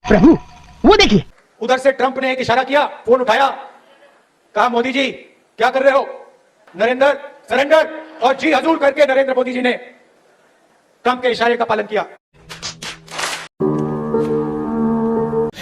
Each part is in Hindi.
प्रभु वो देखिए। उधर से ट्रंप ने एक इशारा किया, फोन उठाया, कहा मोदी जी क्या कर रहे हो, नरेंद्र सरेंडर, और जी हजूर करके नरेंद्र मोदी जी ने ट्रंप के इशारे का पालन किया।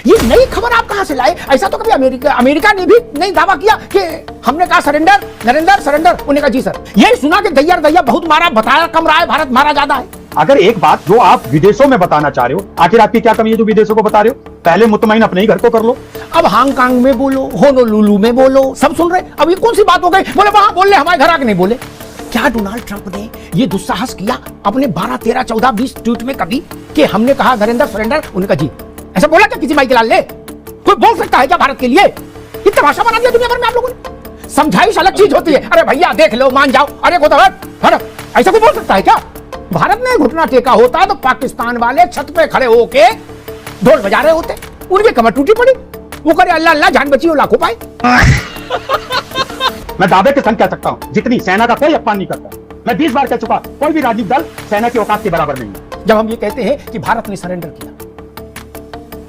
ये नई खबर आप कहां से लाए? ऐसा तो कभी अमेरिका ने भी नहीं दावा किया कि हमने कहा सरेंडर, नरेंद्र सरेंडर, उन्होंने कहा जी सर। ये सुना कि दैया बहुत मारा, बताया कम रहा है, भारत मारा ज्यादा है। अगर एक बात जो आप विदेशों में बताना चाह रहे हो, आखिर आपकी क्या कमी है जो विदेशों को बता रहे हो? पहले मुतमईन अपने ही घर को कर लो। अब हांगकांग में बोलो, होनोलुलु में बोलो, सब सुन रहे। अब ये कौन सी बात हो गई? बोले वहां बोल ले, हमारे घर आके नहीं बोले। क्या डोनाल्ड ट्रंप ने ये दुस्साहस किया अपने 12, 13, 14, 20 ट्वीट में कभी कि हमने कहा नरेंद्र सरेंडर, उन्होंने कहा जी? ऐसा बोला क्या किसी भाई के लाल ने? कोई बोल सकता है क्या भारत के लिए? ये तमाशा बना दिया दुनिया भर में आप लोगों ने। समझाइश अलग चीज होती है। अरे भैया देख लो, मान जाओ, अरे को ऐसा कोई बोल सकता है क्या? भारत ने घुटना टेका होता तो पाकिस्तान वाले छत पे खड़े होके ढोल बजा रहे होते, उनकी कमर टूटी पड़ी, वो करे अल्लाह अल्लाह जान बची हो लाखों पाए। मैं दावे के संग कह सकता हूं, जितनी सेना का कोई अपमान नहीं करता। मैं 20 बार कह चुका, कोई भी राजनीतिक दल सेना की औकात के बराबर नहीं है। जब हम ये कहते हैं कि भारत ने सरेंडर किया,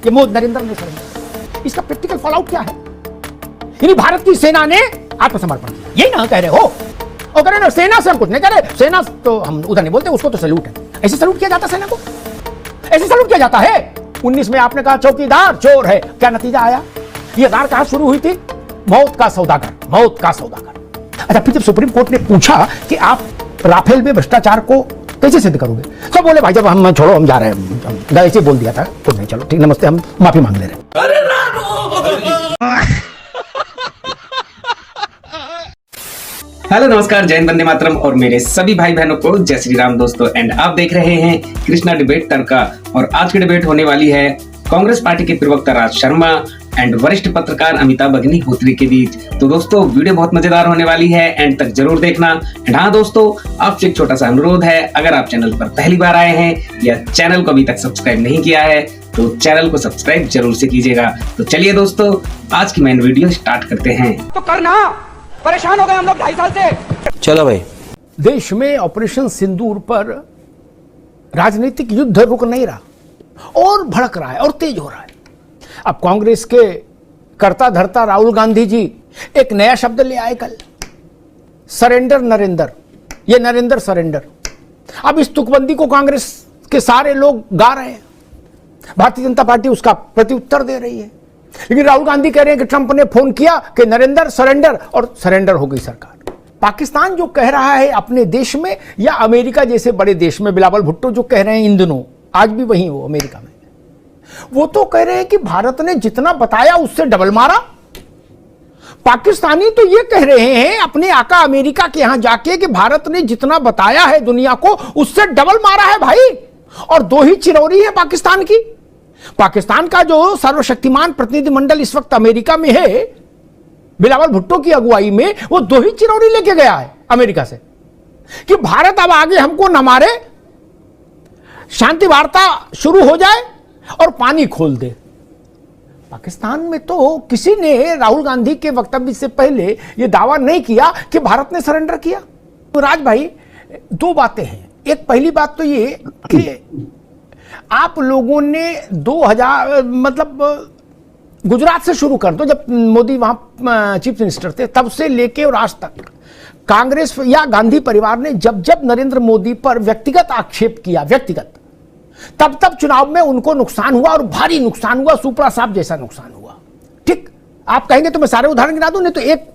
कि मोदी नरेंद्र ने सरेंडर, इसका प्रैक्टिकल फॉलोआउट क्या है? यानी भारत की सेना ने आत्मसमर्पण किया, यही ना कह रहे हो? और कह रहे ना सेना से हम कुछ नहीं कह रहे, सेना तो हम उधर नहीं बोलते, उसको तो सैल्यूट है। ऐसे सैल्यूट किया जाता सेना को? ऐसे सैल्यूट किया जाता है? 19 में आपने कहा चौकीदार चोर है, क्या नतीजा आया? ये गार कहां शुरू हुई थी? मौत का सौदागर, मौत का सौदागर। अच्छा, फिर जब सुप्रीम कोर्ट ने पूछा कि आप राफेल में भ्रष्टाचार को कैसे सिद्ध करोगे, तो बोले भाई जब हम छोड़ो, हम जा रहे हैं, ऐसे बोल दिया था, कुछ नहीं, चलो ठीक, नमस्ते, हम माफी मांग ले रहे हैं। हेलो नमस्कार, जय हिंद, वंदे मातरम और मेरे सभी भाई बहनों को जय श्री राम दोस्तों। एंड आप देख रहे हैं कृष्णा डिबेट तड़का। और आज की डिबेट होने वाली है कांग्रेस पार्टी के प्रवक्ता राज शर्मा एंड वरिष्ठ पत्रकार अमिताभ अग्निहोत्री के बीच। तो दोस्तों वीडियो बहुत मजेदार होने वाली है, एंड तक जरूर देखना। एंड हाँ दोस्तों, आपसे एक छोटा सा अनुरोध है, अगर आप चैनल पर पहली बार आए हैं या चैनल को अभी तक सब्सक्राइब नहीं किया है तो चैनल को सब्सक्राइब जरूर से कीजिएगा। तो चलिए दोस्तों, आज की मेन वीडियो स्टार्ट करते हैं। तो करना, परेशान हो गए हम लोग 2.5 साल से। चलो भाई। देश में ऑपरेशन सिंदूर पर राजनीतिक युद्ध रुक नहीं रहा और भड़क रहा है और तेज हो रहा है। अब कांग्रेस के कर्ता धर्ता राहुल गांधी जी एक नया शब्द ले आए कल, सरेंडर नरेंद्र, ये नरेंद्र सरेंडर। अब इस तुकबंदी को कांग्रेस के सारे लोग गा रहे हैं, भारतीय जनता पार्टी उसका प्रत्युत्तर दे रही है। लेकिन राहुल गांधी कह रहे हैं कि ट्रंप ने फोन किया कि नरेंद्र सरेंडर, और सरेंडर हो गई सरकार। पाकिस्तान जो कह रहा है अपने देश में, या अमेरिका जैसे बड़े देश में, बिलावल भुट्टो जो कह रहे हैं इन दिनों, आज भी वहीं वो अमेरिका में, वो तो कह रहे हैं कि भारत ने जितना बताया उससे डबल मारा। पाकिस्तानी तो ये कह रहे हैं अपने आका अमेरिका के यहां जाके कि भारत ने जितना बताया है दुनिया को उससे डबल मारा है भाई। और दो ही चिरौरी है पाकिस्तान की। पाकिस्तान का जो सर्वशक्तिमान प्रतिनिधिमंडल इस वक्त अमेरिका में है, बिलावल भुट्टो की अगुवाई में, वो दो ही चिरौरी लेके गया है अमेरिका से कि भारत अब आगे हमको न मारे, शांति वार्ता शुरू हो जाए और पानी खोल दे। पाकिस्तान में तो किसी ने राहुल गांधी के वक्तव्य से पहले यह दावा नहीं किया कि भारत ने सरेंडर किया। तो राज भाई, दो बातें हैं। एक पहली बात तो ये कि आप लोगों ने 2000 मतलब गुजरात से शुरू कर दो, जब मोदी वहां चीफ मिनिस्टर थे, तब से लेके और आज तक कांग्रेस या गांधी परिवार ने जब जब नरेंद्र मोदी पर व्यक्तिगत आक्षेप किया, व्यक्तिगत, तब तब चुनाव में उनको नुकसान हुआ और भारी नुकसान हुआ, सुपड़ा साहब जैसा नुकसान हुआ। ठीक, आप कहेंगे तो मैं सारे उदाहरण गिना दूं, नहीं तो एक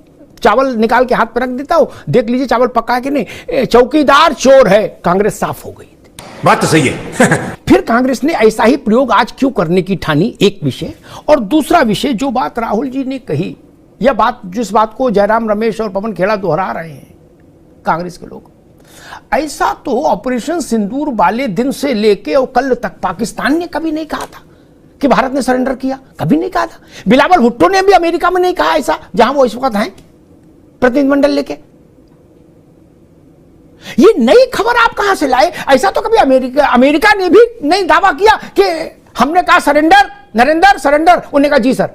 चावल निकाल के हाथ पर रख देता हूं, देख लीजिए चावल पका कि नहीं। चौकीदार चोर है, कांग्रेस साफ हो गई। बात तो सही है। फिर कांग्रेस ने ऐसा ही प्रयोग आज क्यों करने की ठानी, एक विषय। और दूसरा विषय, जो बात राहुल जी ने कही, यह बात, जिस बात को जयराम रमेश और पवन खेड़ा दोहरा रहे हैं कांग्रेस के लोग, ऐसा तो ऑपरेशन सिंदूर वाले दिन से लेके और कल तक पाकिस्तान ने कभी नहीं कहा था कि भारत ने सरेंडर किया, कभी नहीं कहा था। बिलावल भुट्टो ने भी अमेरिका में नहीं कहा ऐसा, जहां वो इस वक्त हैं प्रतिनिधिमंडल लेके। ये नई खबर आप कहां से लाए? ऐसा तो कभी अमेरिका ने भी नहीं दावा किया कि हमने कहा सरेंडर, नरेंद्र सरेंडर, उन्होंने कहा जी सर।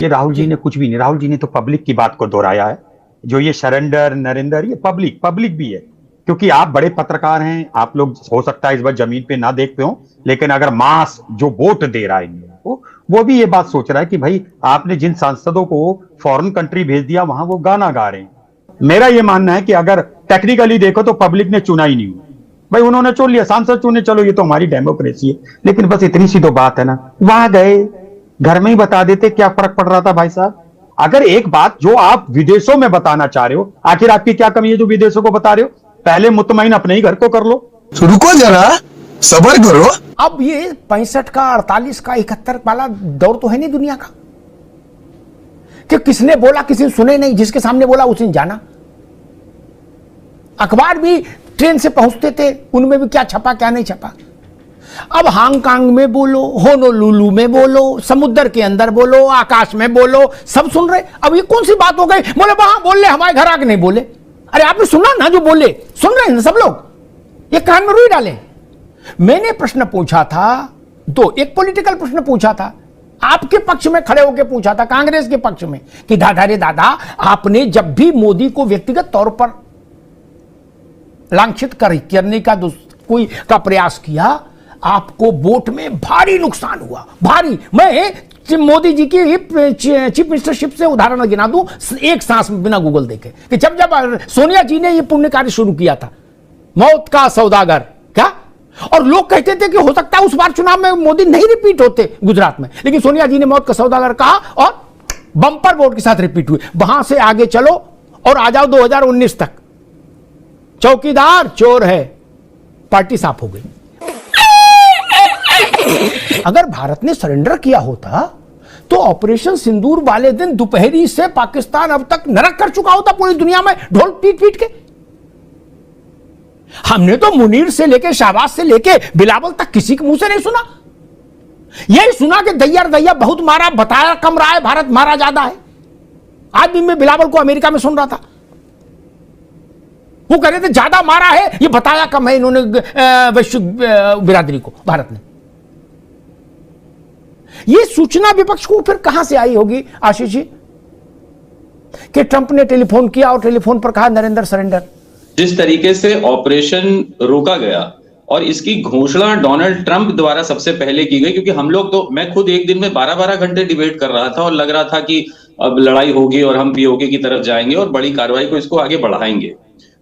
ये राहुल जी ने कुछ भी नहीं, राहुल जी ने तो पब्लिक की बात को दोहराया है। जो ये सरेंडर नरेंद्र, ये पब्लिक भी है। क्योंकि आप बड़े पत्रकार हैं, आप लोग हो सकता है इस बार जमीन पे ना देखते हो, लेकिन अगर मास जो वोट दे रहा है इंडिया को, वो भी ये बात सोच रहा है कि भाई आपने जिन सांसदों को फॉरेन कंट्री भेज दिया वहां वो गाना गा रहे हैं। मेरा ये मानना है कि अगर टेक्निकली देखो तो पब्लिक ने चुना ही नहीं, भाई उन्होंने चुन लिया, सांसद चुने, चलो ये तो हमारी डेमोक्रेसी है, लेकिन बस इतनी सी तो बात है ना, वहां गए घर में ही बता देते, क्या फर्क पड़ रहा था भाई साहब। अगर एक बात जो आप विदेशों में बताना चाह रहे हो, आखिर आपकी क्या कमी है जो विदेशों को बता रहे हो, पहले मुतमईन अपने ही घर को कर लो। रुको जरा, सबर करो। अब ये 65 का, 48 का, 71 वाला दौर तो है नहीं दुनिया का कि किसने बोला किसी ने सुने नहीं, जिसके सामने बोला उसने जाना। अखबार भी ट्रेन से पहुंचते थे, उनमें भी क्या छपा क्या नहीं छपा। अब हांगकांग में बोलो, होनोलुलु में बोलो, समुद्र के अंदर बोलो, आकाश में बोलो, सब सुन रहे। अब ये कौन सी बात हो गई, बोले वहां बोल ले, हमारे घर आके नहीं बोले। अरे आपने सुना ना जो बोले, सुन रहे हैं ना सब लोग, ये कान में रुई डाले। मैंने प्रश्न पूछा था, एक पॉलिटिकल प्रश्न पूछा था, आपके पक्ष में खड़े होकर पूछा था, कांग्रेस के पक्ष में, कि दादा रे दादा, आपने जब भी मोदी को व्यक्तिगत तौर पर लांछित करने का कोई का प्रयास किया, आपको वोट में भारी नुकसान हुआ, भारी। मैं मोदी जी की चीफ मिनिस्टरशिप से उदाहरण गिना दूं, एक सांस में बिना गूगल देखे, कि जब सोनिया जी ने यह पुण्य कार्य शुरू किया था, मौत का सौदागर, क्या, और लोग कहते थे कि हो सकता है उस बार चुनाव में मोदी नहीं रिपीट होते गुजरात में, लेकिन सोनिया जी ने मौत का सौदागर कहा और बंपर वोट के साथ रिपीट हुए। वहां से आगे चलो और आ जाओ 2019 तक, चौकीदार चोर है, पार्टी साफ हो गई। अगर भारत ने सरेंडर किया होता तो ऑपरेशन सिंदूर वाले दिन दोपहरी से पाकिस्तान अब तक नरक कर चुका होता पूरी दुनिया में, ढोल पीट पीट के। हमने तो मुनीर से लेके शाहबाज से लेके बिलावल तक किसी के मुंह से नहीं सुना। यही सुना कि दैया बहुत मारा, बताया कम रहा है, भारत मारा ज्यादा है। आज भी मैं बिलावल को अमेरिका में सुन रहा था, वो कह रहे थे ज्यादा मारा है, ये बताया कम है इन्होंने वैश्विक बिरादरी को, भारत ने। ये सूचना विपक्ष को फिर कहां से आई होगी आशीष जी, कि ट्रंप ने टेलीफोन किया और टेलीफोन पर कहा नरेंद्र सरेंडर। जिस तरीके से ऑपरेशन रोका गया और इसकी घोषणा डोनाल्ड ट्रंप द्वारा सबसे पहले की गई, क्योंकि हम लोग तो, मैं खुद एक दिन में 12-12 घंटे डिबेट कर रहा था और लग रहा था कि अब लड़ाई होगी और हम पीओके की तरफ जाएंगे और बड़ी कार्रवाई को इसको आगे बढ़ाएंगे,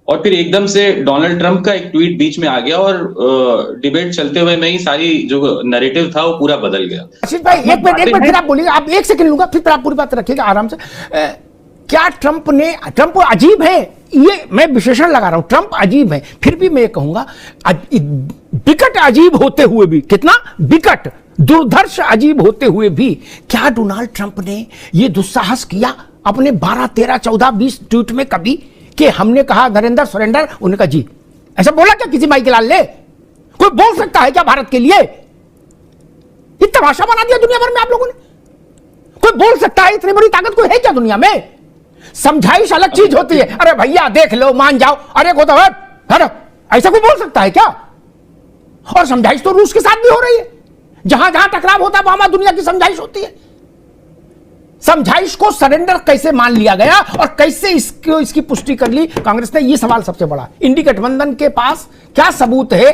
और फिर एकदम से डोनाल्ड ट्रंप का एक ट्वीट बीच में आ गया और डिबेट चलते हुए में ही सारी जो नैरेटिव था वो पूरा बदल गया। आशीष भाई एक मिनट फिर आप बोलिएगा, आप एक सेकंड लूंगा, फिर आप पूरी बात रखिएगा आराम से। क्या ट्रंप अजीब है, ये मैं विशेषण लगा रहा हूं, ट्रंप अजीब है, फिर भी मैं ये कहूंगा विकट अजीब होते हुए भी, कितना विकट दुर्धर्ष अजीब होते हुए भी, क्या डोनाल्ड ट्रंप ने ये दुस्साहस किया अपने 12, 13, 14, 20 ट्वीट में कभी, कि हमने कहा नरेंद्र सरेंडर, उन्होंने कहा जी, ऐसा बोला क्या किसी माई के लाल ने? कोई बोल सकता है क्या भारत के लिए? ये तमाशा बना दिया दुनिया भर में आप लोगों ने। कोई बोल सकता है? इतनी बड़ी ताकत कोई है क्या दुनिया में? समझाइश अलग चीज होती है, अरे भैया देख लो मान जाओ, अरे को तो ऐसा कोई बोल सकता है क्या? और समझाइश तो रूस के साथ भी हो रही है, जहां जहां टकराव होता है वहां दुनिया की समझाइश होती है। समझाइश को सरेंडर कैसे मान लिया गया और कैसे इसकी पुष्टि कर ली कांग्रेस ने? ये सवाल सबसे बड़ा। इंडी गठबंधन के पास क्या सबूत है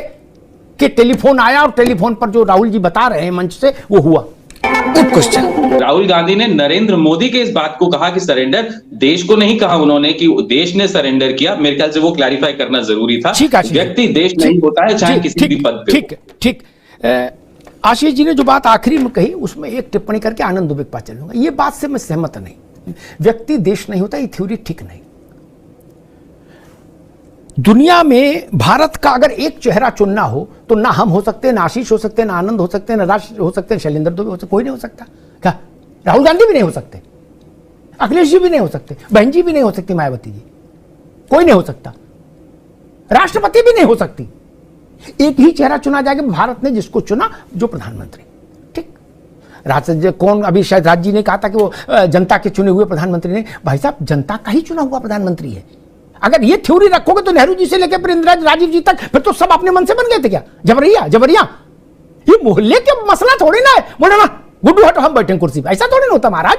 कि टेलीफोन आया और टेलीफोन पर जो राहुल जी बता रहे हैं मंच से वो हुआ? क्वेश्चन। राहुल गांधी ने नरेंद्र मोदी के इस बात को कहा कि सरेंडर, देश को नहीं कहा उन्होंने कि देश ने सरेंडर किया। मेरे ख्याल से वो क्लैरिफाई करना जरूरी था। व्यक्ति देश नहीं होता है चाहे किसी भी पद पे। ठीक। आशीष जी ने जो बात आखिरी में कही उसमें एक टिप्पणी करके आनंद दुबे के पास चलूंगा। ये बात से मैं सहमत नहीं, व्यक्ति देश नहीं होता, ये थ्योरी ठीक नहीं। दुनिया में भारत का अगर एक चेहरा चुनना हो तो ना हम हो सकते, ना आशीष हो सकते, ना आनंद हो सकते, ना राज हो सकते, शैलेंद्र दुबे हो सकते, कोई नहीं हो सकता। क्या राहुल गांधी भी नहीं हो सकते, अखिलेश जी भी नहीं हो सकते, बहन जी भी नहीं हो सकती, मायावती जी, कोई नहीं हो सकता, राष्ट्रपति भी नहीं हो सकती। एक ही चेहरा चुना जाएगा, भारत ने जिसको चुना, जो प्रधानमंत्री। ठीक, राज कौन, अभी शायद राज जी ने कहा था कि वो जनता के चुने हुए प्रधानमंत्री ने। भाई साहब, जनता का ही चुना हुआ प्रधानमंत्री है। अगर ये थ्योरी रखोगे तो नेहरू जी से लेकर इंदिरा राजीव जी तक फिर तो सब अपने मन से बन गए थे क्या? जबरिया ये मोहल्ले के मसला थोड़ी ना है, बोले ना गुड्डू हटो हम बैठे कुर्सी पे, ऐसा थोड़ी ना होता महाराज।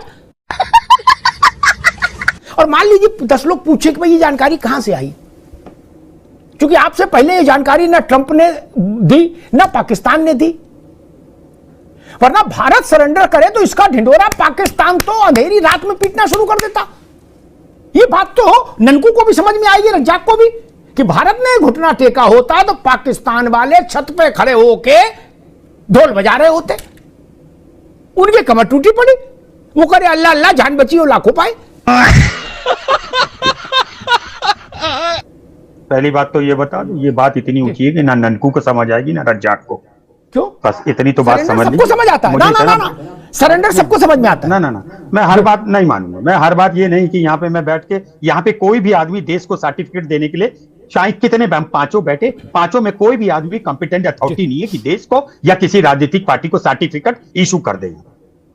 और मान लीजिए 10 लोग पूछे कि भाई ये जानकारी कहां से आई, क्योंकि आपसे पहले ये जानकारी ना ट्रंप ने दी ना पाकिस्तान ने दी। वरना भारत सरेंडर करे तो इसका ढिंडोरा पाकिस्तान तो अंधेरी रात में पीटना शुरू कर देता। ये बात तो ननकू को भी समझ में आएगी, रज्जाक को भी, कि भारत ने घुटना टेका होता तो पाकिस्तान वाले छत पे खड़े होके ढोल बजा रहे होते। उनके कमर टूटी पड़ी, वो करे अल्लाह अल्लाह जान बची और लाखों पाए। पहली बात तो ये बता दो, ये बात इतनी ऊंची है कि ना ननकू को समझ आएगी ना रज्जाक को। क्यों? बस इतनी तो बात समझ सबको समझ आता है। ना ना ना ना, सरेंडर सबको समझ में आता है। ना, मैं हर बात नहीं मानूंगा। मैं हर बात ये नहीं कि यहाँ पे मैं बैठ के, यहाँ पे कोई भी आदमी देश को सर्टिफिकेट देने के लिए, चाहे कितने पांचों बैठे, पांचों में कोई भी आदमी कॉम्पिटेंट अथॉरिटी नहीं है कि देश को या किसी राजनीतिक पार्टी को सर्टिफिकेट इशू कर देगा।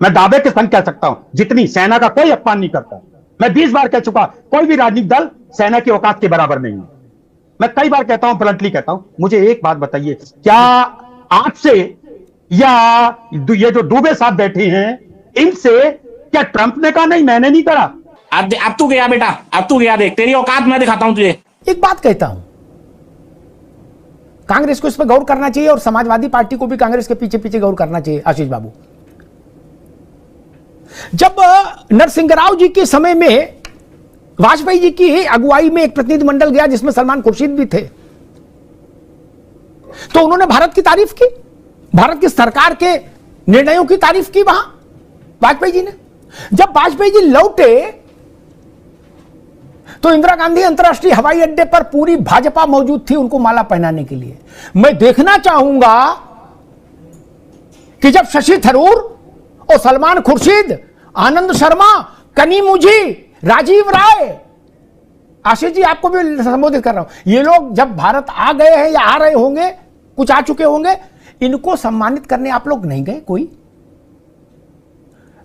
मैं दावे के संग कह सकता हूं, जितनी सेना का कोई अपमान नहीं करता। मैं 20 बार कह चुका, कोई भी राजनीतिक दल सेना की औकात के बराबर नहीं है। मैं कई बार कहता हूं, ब्लंटली कहता हूं। मुझे एक बात बताइए, क्या आपसे या ये जो डूबे साहब बैठे हैं इनसे क्या ट्रंप ने कहा नहीं मैंने नहीं करा? अब तू गया बेटा, अब तू गया, देख तेरी औकात मैं दिखाता हूं तुझे। एक बात कहता हूं, कांग्रेस को इस पर गौर करना चाहिए और समाजवादी पार्टी को भी कांग्रेस के पीछे पीछे गौर करना चाहिए। आशीष बाबू, जब नरसिंह राव जी के समय में वाजपेयी जी की अगुवाई में एक प्रतिनिधिमंडल गया जिसमें सलमान खुर्शीद भी थे, तो उन्होंने भारत की तारीफ की, भारत की सरकार के निर्णयों की तारीफ की वहां वाजपेयी जी ने। जब वाजपेयी जी लौटे तो इंदिरा गांधी अंतर्राष्ट्रीय हवाई अड्डे पर पूरी भाजपा मौजूद थी उनको माला पहनाने के लिए। मैं देखना चाहूंगा कि जब शशि थरूर और सलमान खुर्शीद, आनंद शर्मा, कनीमुझी, राजीव राय, आशीष जी आपको भी संबोधित कर रहा हूं, ये लोग जब भारत आ गए हैं या आ रहे होंगे, कुछ आ चुके होंगे, इनको सम्मानित करने आप लोग नहीं गए? कोई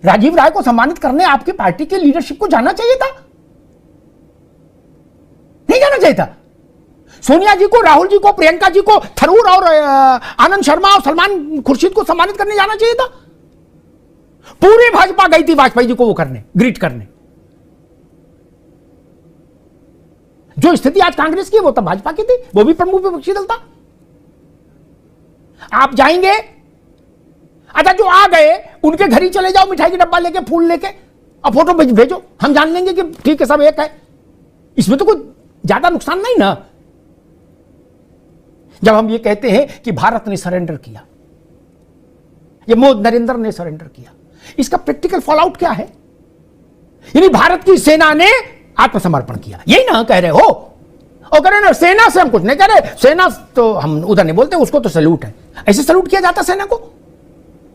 राजीव राय को सम्मानित करने आपकी पार्टी की लीडरशिप को जाना चाहिए था? नहीं जाना चाहिए था? सोनिया जी को, राहुल जी को, प्रियंका जी को, थरूर और आनंद शर्मा और सलमान खुर्शीद को सम्मानित करने जाना चाहिए था? पूरी भाजपा गई थी वाजपेयी जी को वो करने, ग्रीट करने। जो स्थिति आज कांग्रेस की वो तो भाजपा की थी, वो भी प्रमुख विपक्षी दल था। आप जाएंगे, अच्छा जो आ गए उनके घर ही चले जाओ, मिठाई की डब्बा लेके, फूल लेके, और फोटो भेजो, हम जान लेंगे कि ठीक है सब एक है। इसमें तो कोई ज्यादा नुकसान नहीं ना। जब हम ये कहते हैं कि भारत ने सरेंडर किया, ये मोदी नरेंद्र ने सरेंडर किया, इसका प्रैक्टिकल फॉलआउट क्या है? यानी भारत की सेना ने आत्मसमर्पण किया, यही ना कह रहे हो? और कह रहे ना सेना से हम कुछ नहीं कह रहे, सेना तो हम उधर नहीं बोलते, उसको तो सैल्यूट है। ऐसे सैल्यूट किया जाता सेना को?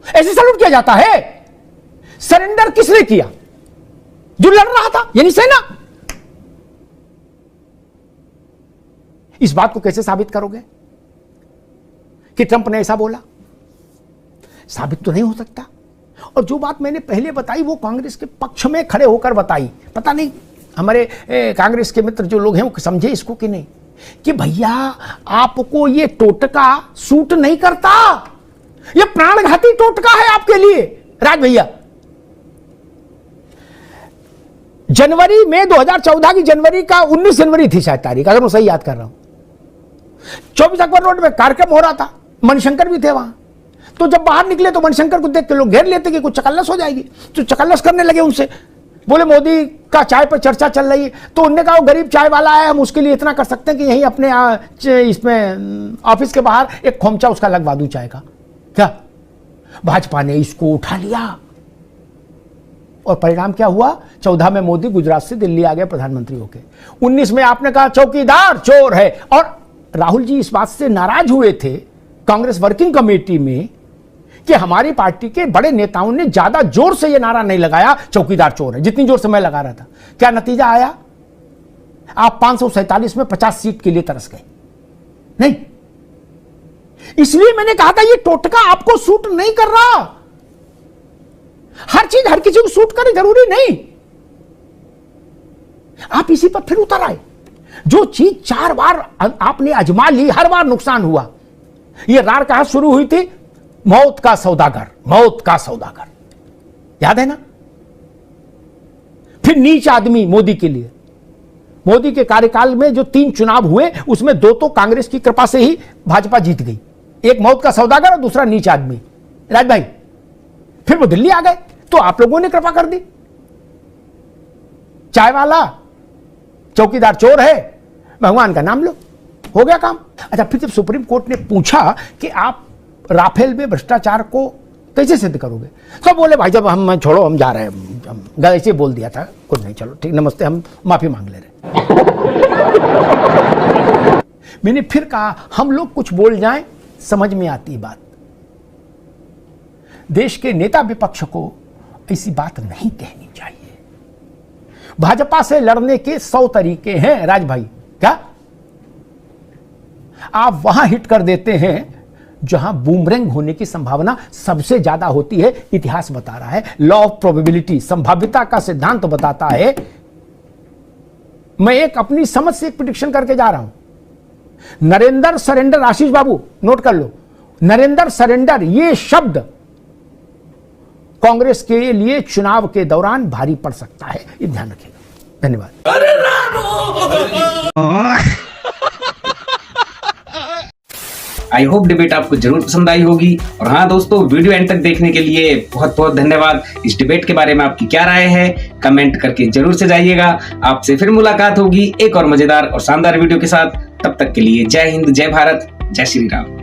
ऐसे सैल्यूट किया जाता है? सरेंडर किसने किया? जो लड़ रहा था, यानी सेना। इस बात को कैसे साबित करोगे कि ट्रंप ने ऐसा बोला? साबित तो नहीं हो सकता। और जो बात मैंने पहले बताई वो कांग्रेस के पक्ष में खड़े होकर बताई, पता नहीं हमारे कांग्रेस के मित्र जो लोग हैं वो समझे इसको कि नहीं, कि भैया आपको ये टोटका सूट नहीं करता, ये प्राणघाती टोटका है आपके लिए। राज भैया, जनवरी में 2014 की जनवरी का 19 जनवरी थी शायद तारीख, अगर मैं सही याद कर रहा हूं, 24 अकबर रोड में कार्यक्रम हो रहा था, मणिशंकर भी थे वहां। तो जब बाहर निकले तो मणिशंकर को देख के लोग घेर लेते कि कुछ चकल्लस हो जाएगी, तो चकल्लस करने लगे उनसे, बोले मोदी का चाय पर चर्चा चल रही है। तो उन्होंने कहा वो गरीब चाय वाला है, हम उसके लिए इतना कर सकते हैं कि यहीं अपने इसमें ऑफिस के बाहर एक खोमचा उसका लगवा दूं चाय का। क्या भाजपा ने इसको उठा लिया और परिणाम क्या हुआ? 14 में मोदी गुजरात से दिल्ली आ गए प्रधानमंत्री होके। 19 में आपने कहा चौकीदार चोर है, और राहुल जी इस बात से नाराज हुए थे कांग्रेस वर्किंग कमेटी में कि हमारी पार्टी के बड़े नेताओं ने ज्यादा जोर से यह नारा नहीं लगाया चौकीदार चोर है, जितनी जोर से मैं लगा रहा था। क्या नतीजा आया? आप 547 में 50 सीट के लिए तरस गए। नहीं, इसलिए मैंने कहा था ये टोटका आपको सूट नहीं कर रहा। हर चीज हर किसी को सूट करे जरूरी नहीं। आप इसी पर फिर उतर आए। जो चीज 4 बार आपने अजमा ली, हर बार नुकसान हुआ। ये रार कहां शुरू हुई थी? मौत का सौदागर, मौत का सौदागर, याद है ना? फिर नीच आदमी मोदी के लिए, मोदी के कार्यकाल में जो 3 चुनाव हुए उसमें 2 तो कांग्रेस की कृपा से ही भाजपा जीत गई, एक मौत का सौदागर और दूसरा नीच आदमी राज भाई। फिर वो दिल्ली आ गए तो आप लोगों ने कृपा कर दी। चाय वाला चौकीदार चोर है, भगवान का नाम लो, हो गया काम। अच्छा, फिर जब सुप्रीम कोर्ट ने पूछा कि आप राफेल में भ्रष्टाचार को कैसे सिद्ध करोगे, तो बोले भाई जब हम छोड़ो, हम जा रहे हैं, हम ऐसे बोल दिया था, कुछ नहीं, चलो ठीक, नमस्ते, हम माफी मांग ले रहे। मैंने फिर कहा हम लोग कुछ बोल जाएं समझ में आती बात, देश के नेता विपक्ष को ऐसी बात नहीं कहनी चाहिए। भाजपा से लड़ने के 100 तरीके हैं राज भाई, क्या आप वहां हिट कर देते हैं जहां बूमरैंग होने की संभावना सबसे ज्यादा होती है। इतिहास बता रहा है, लॉ ऑफ प्रोबेबिलिटी, संभाव्यता का सिद्धांत बताता है। मैं एक अपनी समझ से एक प्रेडिक्शन करके जा रहा हूं। नरेंद्र सरेंडर, आशीष बाबू नोट कर लो, नरेंद्र सरेंडर ये शब्द कांग्रेस के लिए चुनाव के दौरान भारी पड़ सकता है, ये ध्यान रखिएगा। धन्यवाद। आई होप डिबेट आपको जरूर पसंद आई होगी। और हाँ दोस्तों, वीडियो एंड तक देखने के लिए बहुत बहुत धन्यवाद। इस डिबेट के बारे में आपकी क्या राय है कमेंट करके जरूर से जाइएगा। आपसे फिर मुलाकात होगी एक और मजेदार और शानदार वीडियो के साथ। तब तक के लिए जय हिंद, जय भारत, जय श्री राम।